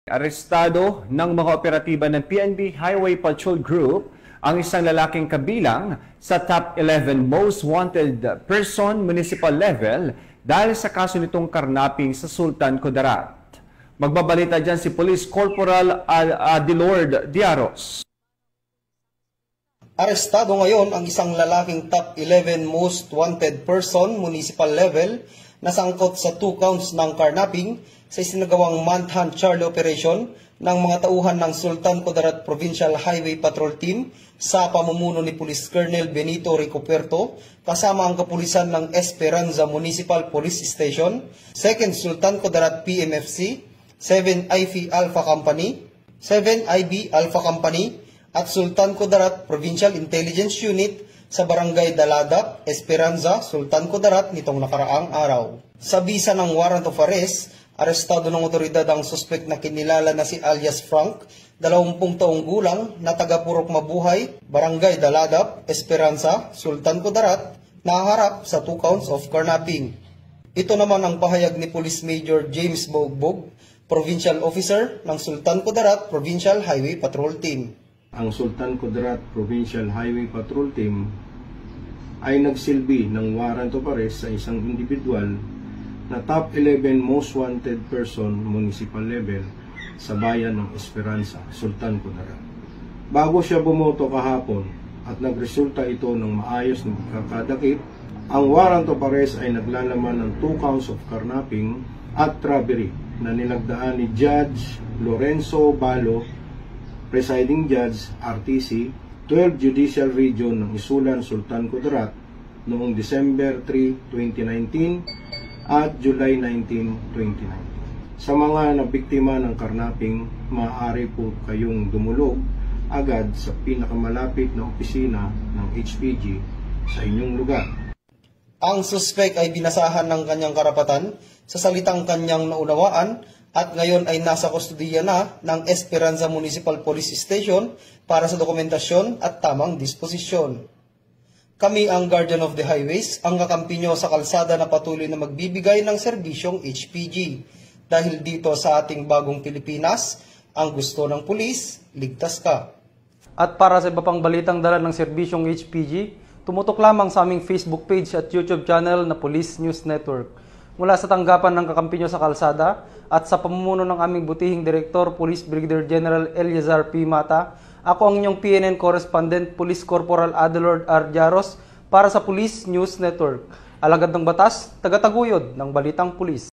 Arestado ng mga operatiba ng PNP Highway Patrol Group ang isang lalaking kabilang sa top 11 most wanted person municipal level dahil sa kaso nitong karnaping sa Sultan Kudarat. Magbabalita dyan si Police Corporal Adilord Diaros. Arestado ngayon ang isang lalaking top 11 most wanted person municipal level na sangkot sa 2 counts ng karnaping sa isinagawang manhunt Charlie operation ng mga tauhan ng Sultan Kudarat Provincial Highway Patrol Team sa pamumuno ni Police Colonel Benito Ricoperto kasama ang kapulisan ng Esperanza Municipal Police Station, 2nd Sultan Kudarat PMFC, 7 IB Alpha Company, 7 IB Alpha Company at Sultan Kudarat Provincial Intelligence Unit sa Barangay Daladap, Esperanza, Sultan Kudarat nitong nakaraang araw. Sa bisa ng warrant of arrest, arestado ng otoridad ang suspect na kinilala na si alias Frank, 20 taong gulang, na taga Purok Mabuhay, Barangay Daladap, Esperanza, Sultan Kudarat, na harap sa 2 counts of carnapping. Ito naman ang pahayag ni Police Major James Bogbog, Provincial Officer ng Sultan Kudarat Provincial Highway Patrol Team. Ang Sultan Kudarat Provincial Highway Patrol Team ay nagsilbi ng warrant of arrest sa isang individual na top 11 most wanted person municipal level sa bayan ng Esperanza, Sultan Kudarat. Bago siya bumoto kahapon at nagresulta ito ng maayos na pagkakadakip, ang warrant of arrest ay naglalaman ng 2 counts of carnapping at robbery na nilagdaan ni Judge Lorenzo Balo, Presiding Judge, RTC, 12 Judicial Region ng Isulan, Sultan Kudarat noong December 3, 2019 at July 19, 2019. Sa mga nabiktima ng karnaping, maaari po kayong dumulog agad sa pinakamalapit na opisina ng HPG sa inyong lugar. Ang suspect ay binasahan ng kanyang karapatan sa salitang kanyang naunawaan at ngayon ay nasa kustudiya na ng Esperanza Municipal Police Station para sa dokumentasyon at tamang disposisyon. Kami ang Guardian of the Highways, ang kakampi nyo sa kalsada na patuloy na magbibigay ng serbisyong HPG. Dahil dito sa ating bagong Pilipinas, ang gusto ng pulis, ligtas ka. At para sa iba pang balitang dala ng serbisyong HPG, tumutok lamang sa aming Facebook page at YouTube channel na Police News Network. Mula sa tanggapan ng kakampi nyo sa kalsada at sa pamumuno ng aming butihing Direktor, Police Brigadier General Eliazar P. Mata, ako ang inyong PNN Correspondent, Police Corporal Adilord R. Diaros para sa Police News Network. Alagad ng batas, tagataguyod ng balitang pulis.